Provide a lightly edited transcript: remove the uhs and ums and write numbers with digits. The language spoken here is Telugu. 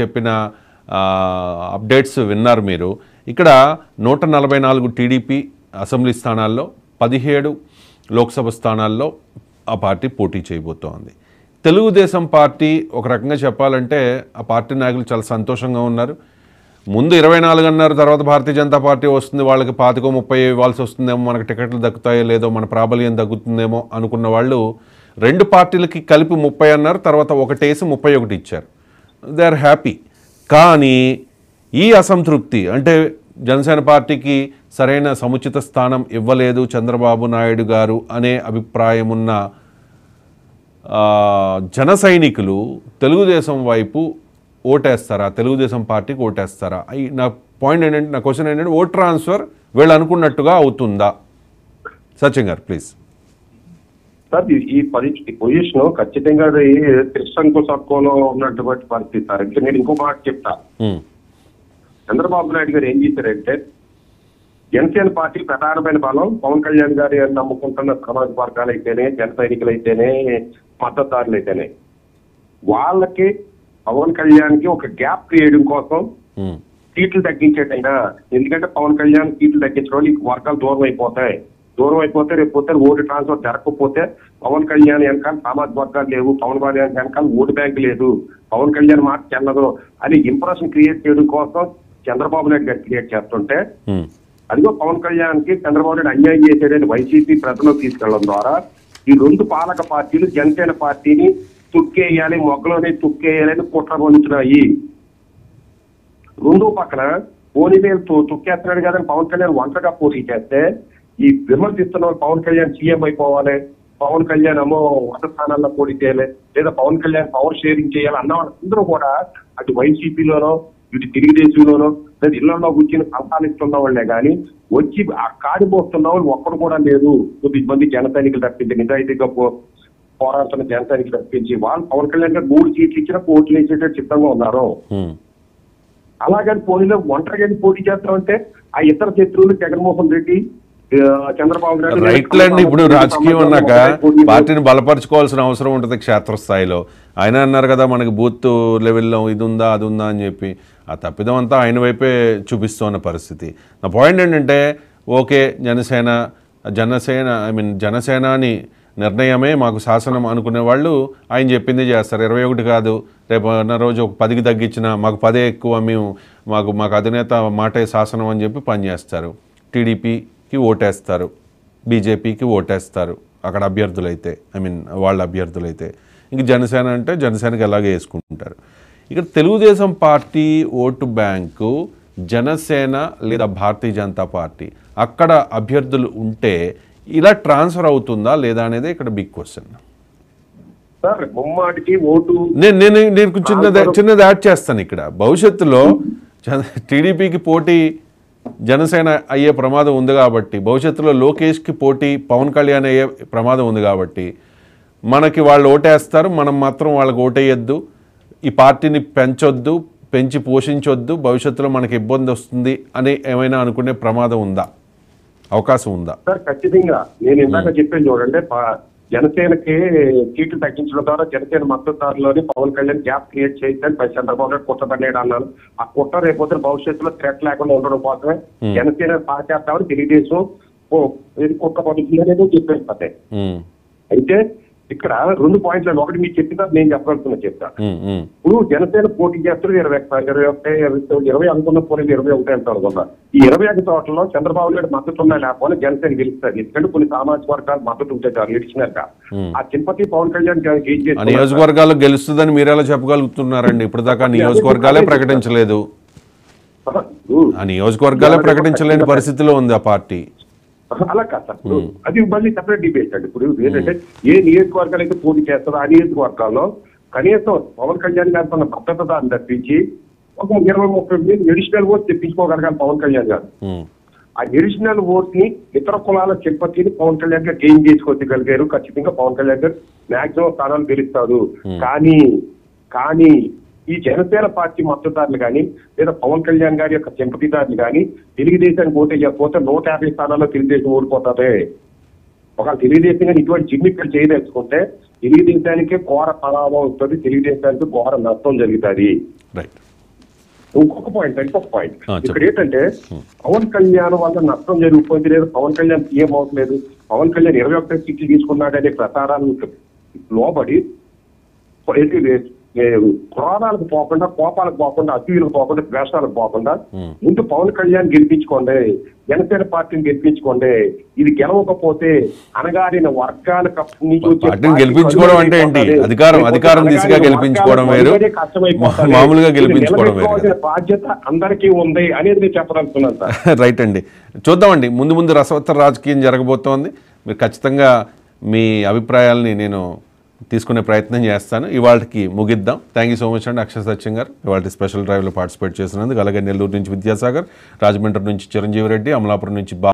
చెప్పిన అప్డేట్స్ విన్నారు మీరు. ఇక్కడ 144 టీడీపీ అసెంబ్లీ స్థానాల్లో 17 లోక్సభ స్థానాల్లో ఆ పార్టీ పోటీ చేయబోతోంది. తెలుగుదేశం పార్టీ ఒక రకంగా చెప్పాలంటే ఆ పార్టీ నాయకులు చాలా సంతోషంగా ఉన్నారు. ముందు 24 అన్నారు, తర్వాత భారతీయ జనతా పార్టీ వస్తుంది, వాళ్ళకి 25-30 ఇవ్వాల్సి వస్తుందేమో, మనకు టికెట్లు దక్కుతాయో లేదో, మన ప్రాబల్యం తగ్గుతుందేమో అనుకున్న వాళ్ళు రెండు పార్టీలకి కలిపి 30 అన్నారు, తర్వాత ఒకటేసి 31 ఇచ్చారు. They are happy. కానీ ఈ అసంతృప్తి అంటే జనసేన పార్టీకి సరైన సముచిత స్థానం ఇవ్వలేదు చంద్రబాబు నాయుడు గారు అనే అభిప్రాయం ఉన్న జన సైనికులు తెలుగుదేశం వైపు ఓటేస్తారా, తెలుగుదేశం పార్టీకి ఓటేస్తారా? నా పాయింట్ ఏంటంటే, నా క్వశ్చన్ ఏంటంటే, ఓట్ ట్రాన్స్ఫర్ వీళ్ళు అనుకున్నట్టుగా అవుతుందా? సచిన్ గారు ప్లీజ్. సార్, ఈ పొజిషన్ ఖచ్చితంగా త్రిశంకుశత్వంలో ఉన్నటువంటి పరిస్థితి సార్. ఇంకా నేను ఇంకో మాట చెప్తా. చంద్రబాబు నాయుడు గారు ఏం చేశారంటే, జనసేన పార్టీ ప్రధానమైన బలం పవన్ కళ్యాణ్ గారి నమ్ముకుంటున్న సామాజిక వర్గాలు అయితేనే, జన సైనికులు అయితేనే, మద్దతుదారులు అయితేనే, వాళ్ళకి పవన్ కళ్యాణ్ కి ఒక గ్యాప్ క్రియేయడం కోసం సీట్లు తగ్గించేటైనా. ఎందుకంటే పవన్ కళ్యాణ్ సీట్లు తగ్గించడం వల్ల ఈ వర్గాలు దూరం అయిపోతే రేపు పోతే ఓటు ట్రాన్స్ఫర్ జరగకపోతే పవన్ కళ్యాణ్ వెనకాల సామాజిక వర్గాలు లేవు, పవన్ కళ్యాణ్ వెనకాల ఓటు బ్యాంక్ లేదు, పవన్ కళ్యాణ్ మాట చెల్లదు అని ఇంప్రెషన్ క్రియేట్ చేయడం కోసం చంద్రబాబు నాయుడు గారు క్రియేట్ చేస్తుంటే, అదిగో పవన్ కళ్యాణ్ కి చంద్రబాబు నాయుడు అన్యాయం చేసేటని వైసీపీ ప్రజలకు తీసుకెళ్లడం ద్వారా ఈ రెండు పాలక పార్టీలు జనసేన పార్టీని తుక్కేయాలి, మొగ్గలోనే తుక్కేయాలని కుట్ర పొందుతున్నాయి. రెండో పక్కన పోనీవేలు తుక్కేస్తున్నాడు కదని పవన్ కళ్యాణ్ ఒంటరిగా పోటీ చేస్తే, ఈ విమర్శిస్తున్న పవన్ కళ్యాణ్ సీఎం అయిపోవాలి, పవన్ కళ్యాణ్ ఏమో వంద స్థానాల్లో పోటీ చేయాలి, లేదా పవన్ కళ్యాణ్ పవర్ షేరింగ్ చేయాలి అన్న వాళ్ళందరూ కూడా అటు వైసీపీలోనో ఇటు తెలుగుదేశంలోనో లేదా ఇళ్లలో కూర్చొని సంపాదిస్తున్న వాళ్ళే కానీ వచ్చి ఆ కాడిపోతున్న వాళ్ళు ఒక్కడు కూడా లేదు. కొద్దిమంది జన సైనికులు తప్పించి, నిజాయితీగా పోరాడుతున్న జన సైనికులు తప్పించి వాళ్ళు పవన్ కళ్యాణ్ గారు 3 సీట్లు ఇచ్చినా పోటీ వేసేటట్టు సిద్ధంగా ఉన్నారు. అలాగని పోటీలో ఒంటరిగా పోటీ చేస్తామంటే ఆ ఇతర శత్రువులు జగన్మోహన్ రెడ్డి, చంద్రబాబు నాయుడు రైట్లండి. ఇప్పుడు రాజకీయం అన్నాక పార్టీని బలపరచుకోవాల్సిన అవసరం ఉంటుంది క్షేత్రస్థాయిలో. ఆయన అన్నారు కదా, మనకి బూత్ లెవెల్లో ఇది ఉందా అది ఉందా అని చెప్పి ఆ తప్పిదం అంతా ఆయన వైపే చూపిస్తున్న పరిస్థితి. నా పాయింట్ ఏంటంటే, ఓకే జనసేనాని నిర్ణయమే మాకు శాసనం అనుకునే వాళ్ళు ఆయన చెప్పింది చేస్తారు. 21 కాదు, రేపు అన్న రోజు ఒక 10కి తగ్గించినా మాకు 10 ఎక్కువ, మాకు అధినేత మాటే శాసనం అని చెప్పి పనిచేస్తారు. టీడీపీకి ఓటేస్తారు, బీజేపీకి ఓటేస్తారు అక్కడ అభ్యర్థులైతే, వాళ్ళ అభ్యర్థులైతే. ఇంక జనసేన అంటే జనసేనకి ఎలాగే వేసుకుంటారు. ఇక్కడ Telugu Desam party vote bank Janasena లేదా భారతీయ జనతా పార్టీ అక్కడ అభ్యర్థులు ఉంటే ఇలా ట్రాన్స్ఫర్ అవుతుందా లేదా అనేది ఇక్కడ బిగ్ క్వశ్చన్. నేను చిన్నది యాడ్ చేస్తాను ఇక్కడ. భవిష్యత్తులో టీడీపీకి పోటీ జనసేన అయ్యే ప్రమాదం ఉంది కాబట్టి, భవిష్యత్తులో లోకేష్కి పోటీ పవన్ కళ్యాణ్ అయ్యే ప్రమాదం ఉంది కాబట్టి, మనకి వాళ్ళు ఓటేస్తారు, మనం మాత్రం వాళ్ళకి ఓటేయొద్దు, ఈ పార్టీని పెంచి పోషించొద్దు, భవిష్యత్తులో మనకి ఇబ్బంది వస్తుంది అని ఏమైనా అనుకునే ప్రమాదం ఉందా, అవకాశం ఉందా? సార్ ఖచ్చితంగా. నేను ఇందాక చెప్పాను చూడండి, జనసేనకి సీట్లు తగ్గించడం ద్వారా జనసేన మద్దతుదారులోని పవన్ కళ్యాణ్ గ్యాప్ క్రియేట్ చేయిందని చంద్రబాబు నాయుడు కుట్రపడినాడు అన్నాను. ఆ కుట్ర రేపొద్దున భవిష్యత్తులో థ్రెట్ లేకుండా ఉండడం కోసమే జనసేన పార్టీ తెలుగుదేశం కుట్ర పడుతుంది అనేది చెప్పేస్తే. అయితే ఇక్కడ 2 పాయింట్లు. ఒకటి మీకు చెప్పినా నేను చెప్పగలుగుతున్నా చెప్తా. ఇప్పుడు జనసేన పోటీ చేస్తారు 20 అనుకున్న పోటీ 21 అంటారు అనుకున్నా. ఈ 21 చోట్లలో చంద్రబాబు నాయుడు మద్దతు ఉన్నా లేకపోతే జనసేన గెలుస్తారు. ఎందుకంటే కొన్ని సామాజిక వర్గాలు మద్దతు ఉంటే చాలు గెలిచినాక ఆ సింపతి పవన్ కళ్యాణ్ నియోజకవర్గాల్లో గెలుస్తుందని మీరు ఎలా చెప్పగలుగుతున్నారండి? ఇప్పుడు దాకా నియోజకవర్గాలే ప్రకటించలేదు. ఆ నియోజకవర్గాలే ప్రకటించలేని పరిస్థితిలో ఉంది ఆ పార్టీ. అలా కాదు సార్, అది మళ్ళీ సెపరేట్ డిబేట్ అండి. ఇప్పుడు ఏంటంటే ఏ నియోజకవర్గాలు అయితే పోటీ చేస్తారో ఆ నియోజకవర్గాల్లో కనీసం పవన్ కళ్యాణ్ గారు తన భద్రతను తప్పించి ఒక 20-30 ఎడిషనల్ ఓట్స్ తెప్పించుకోగలగాలి పవన్ కళ్యాణ్ గారు. ఆ ఎడిషనల్ ఓట్స్ ని ఇతర కులాల సింపతిని పవన్ కళ్యాణ్ గారు గెయిన్ చేసుకోగలిగారు. ఖచ్చితంగా పవన్ కళ్యాణ్ గారు మాక్సిమం స్థానాలు గెలుస్తారు. కానీ ఈ జనసేన పార్టీ మద్దతుదారులు కానీ లేదా పవన్ కళ్యాణ్ గారి యొక్క సింపతిదారులు కానీ తెలుగుదేశానికి ఓటే చెప్పకపోతే 150 స్థానాల్లో తెలుగుదేశం ఓడిపోతారే. ఒకవేళ తెలుగుదేశం కానీ ఇటువంటి జిమ్మిక్కలు చేయదలుచుకుంటే తెలుగుదేశానికే ఘోర పరాభం వస్తుంది, తెలుగుదేశానికి ఘోర నష్టం జరుగుతుంది. రైట్. ఇంకొక పాయింట్ ఇక్కడ ఏంటంటే పవన్ కళ్యాణ్ వల్ల నష్టం జరిగిపోయింది లేదు, పవన్ కళ్యాణ్ సీఎం అవట్లేదు, పవన్ కళ్యాణ్ 21 సీట్లు తీసుకున్నాడనే ప్రచారాలకు లోబడి క్రోధాలకు పోకుండా, కోపాలకు పోకుండా, అసూయలకు పోకుండా, ద్వేషాలకు పోకుండా ముందు పవన్ కళ్యాణ్ గెలిపించుకోండి, జనసేన పార్టీని గెలిపించుకోండి. ఇది గెలవకపోతే అనగారిన వర్గాల గెలిపించుకోవడం అంటే ఏంటి? అధికారం దిశగా గెలిపించుకోవడం వేరు, మామూలుగా గెలిపించుకోవడం వేరు. బాధ్యత అందరికీ ఉంది అనేది చెప్పదలుచుకున్నాను సార్. రైట్ అండి, చూద్దామండి. ముందు రసవత్తర రాజకీయం జరగబోతోంది. మీరు ఖచ్చితంగా మీ అభిప్రాయాలని నేను తీసుకునే ప్రయత్నం చేస్తాను. ఇవాళకి ముగిద్దాం. థ్యాంక్ యూ సో మచ్ అండి అక్షయ్ సత్యం గారు ఇవాళ స్పెషల్ డ్రైవ్లో పార్టిసిపేట్ చేసినందుకు. అలాగే నెల్లూరు నుంచి విద్యాసాగర్, రాజమండ్రి నుంచి చిరంజీవి రెడ్డి, అమలాపురం నుంచి